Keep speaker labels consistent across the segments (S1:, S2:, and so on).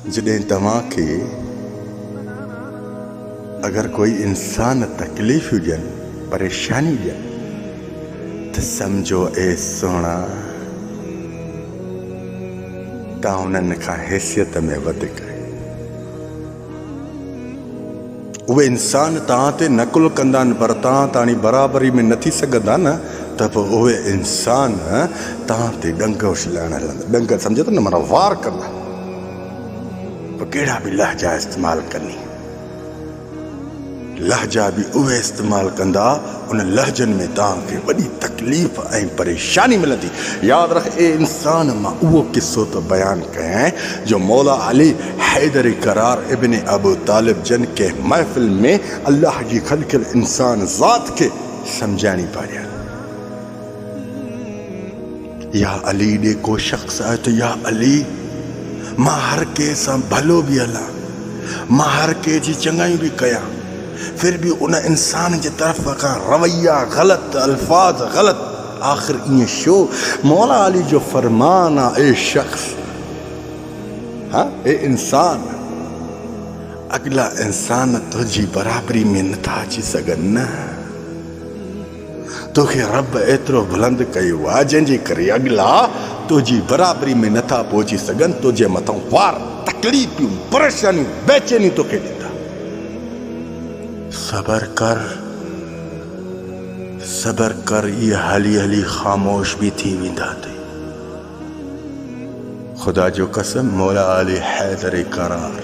S1: जॾहिं तव्हांखे अगर कोई इंसान तकलीफ़ हुजनि, परेशानी हुजनि, त समझो ए सोना तव्हां उन्हनि खां हैसियत में वधीक आहियो। उहे इंसान तव्हां ते नकुल कंदा आहिनि, पर तव्हां ताणी बराबरी में न थी सघंदा न, त पोइ उहे इंसान तव्हां ते ॾंग उछलाइण हलंदा। ॾंग सम्झो था न, माना वार कंदा। पोइ कहिड़ा बि लहजा इस्तेमालु कनि, लहजा बि उहे इस्तेमालु कंदा, उन लहजनि में तव्हांखे वॾी तकलीफ़ ऐं परेशानी मिलंदी। यादि रख ए इंसान, मां उहो किस्सो त बयानु कयां जो मौला अली हैदर करार इब्न अबू तालिब जन कंहिं महफ़िल में अल्लाह जी ख़लक़ियल इंसान ज़ात खे सम्झाइणी पाया। या अली ॾे को शख़्स आहे त या अली, मां हर कंहिं सां भलो बि हलां, मां हर कंहिं जी चङाई बि कयां, फिर भी उन इंसान जे तरफ़ खां रवैया ग़लत, अल्फाज ग़लत। आख़िर ईअं छो? मौला अली जो फरमान आहे, ए शख़्स, हाँ ए इंसान, अगला इंसान तुझी बराबरी में नथा अची सघनि न। तोखे रब एतिरो बुलंद कयो आहे जंहिंजे करे अगला तुझी बराबरी में नथा पहुची सघनि, तुंहिंजे मथां वार तकलीफ़ूं, परेशानियूं, बेचैनियूं तोखे ॾींदा। सबर कर, सबर कर, ये हली हली ख़ामोश भी थी वेंदा अथई। खुदा जो कसम, मौला अली हैदर करार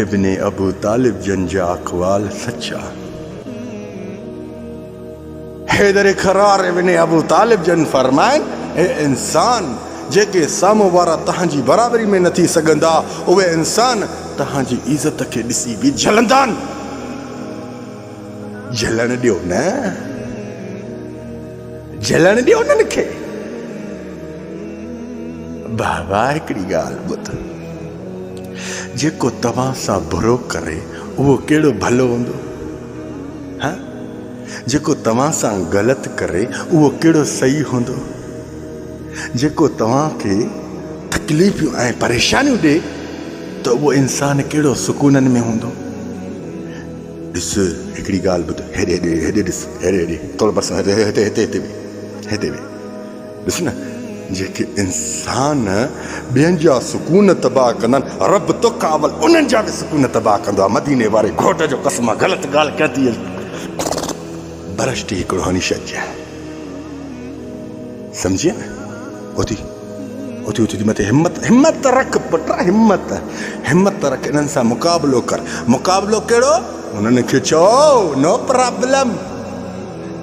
S1: इब्न अबू तालिब जन जा अक़वाल सच्चा। हैदर करार इब्न अबू तालिब जन फरमाइन, ए इंसान, जेके साम्हूं वारा तव्हांजी बराबरी में न थी सघंदा, उहे इंसान तव्हांजी इज़त खे ॾिसी बि झलंदा आहिनि। झलण ॾियो न, झलण ॾियो उन्हनि खे। बाबा हिकिड़ी ॻाल्हि ॿुध, जेको तव्हां सां बुरो करे उहो कहिड़ो भलो हूंदो? हाँ, जेको तव्हां सां ग़लति करे उहो कहिड़ो सही हूंदो? जेको तव्हांखे तकलीफ़ूं ऐं परेशानियूं ॾे त उहो इंसान कहिड़ो सुकूननि में हूंदो? ॾिस हिकिड़ी ॻाल्हि ॿुध, हेॾे ॾिस, हेॾे थोरो बसि हिते वे ॾिस न। जेके इंसान ॿियनि जा सुकून तबाह कंदा आहिनि, रब तो कावल उन्हनि जा बि सुकून तबाह कंदो आहे। मदीने वारे घोट जो कसम, ग़लति ॻाल्हि कई बरष्टी हिकिड़ो हणी छॾिजे, सम्झी न? उथी उथी उथी मथे हिम्मत रख पुट, हिम्मत रख, इन्हनि सां मुक़ाबिलो कर। मुक़ाबिलो कहिड़ो? उन्हनि खे चओ, नो प्रॉब्लम,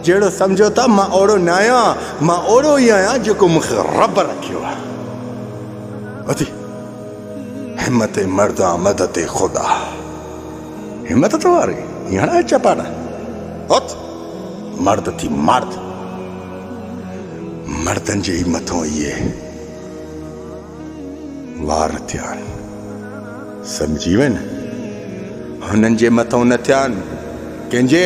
S1: जहिड़ो सम्झो था मां ओड़ो न आहियां, मां ओड़ो ई आहियां जेको मूंखे रब रखियो आहे। उथी हिम्मत मर्दा मदद ख़ुदा, हिम्मत तो वारी हींअर चपाड़ा। उथ, मर्द थी मर्द, मर्दनि जे ई मथां इहे वार थिया आहिनि, सम्झी वे न? हुननि जे मथां न थिया आहिनि, कंहिंजे?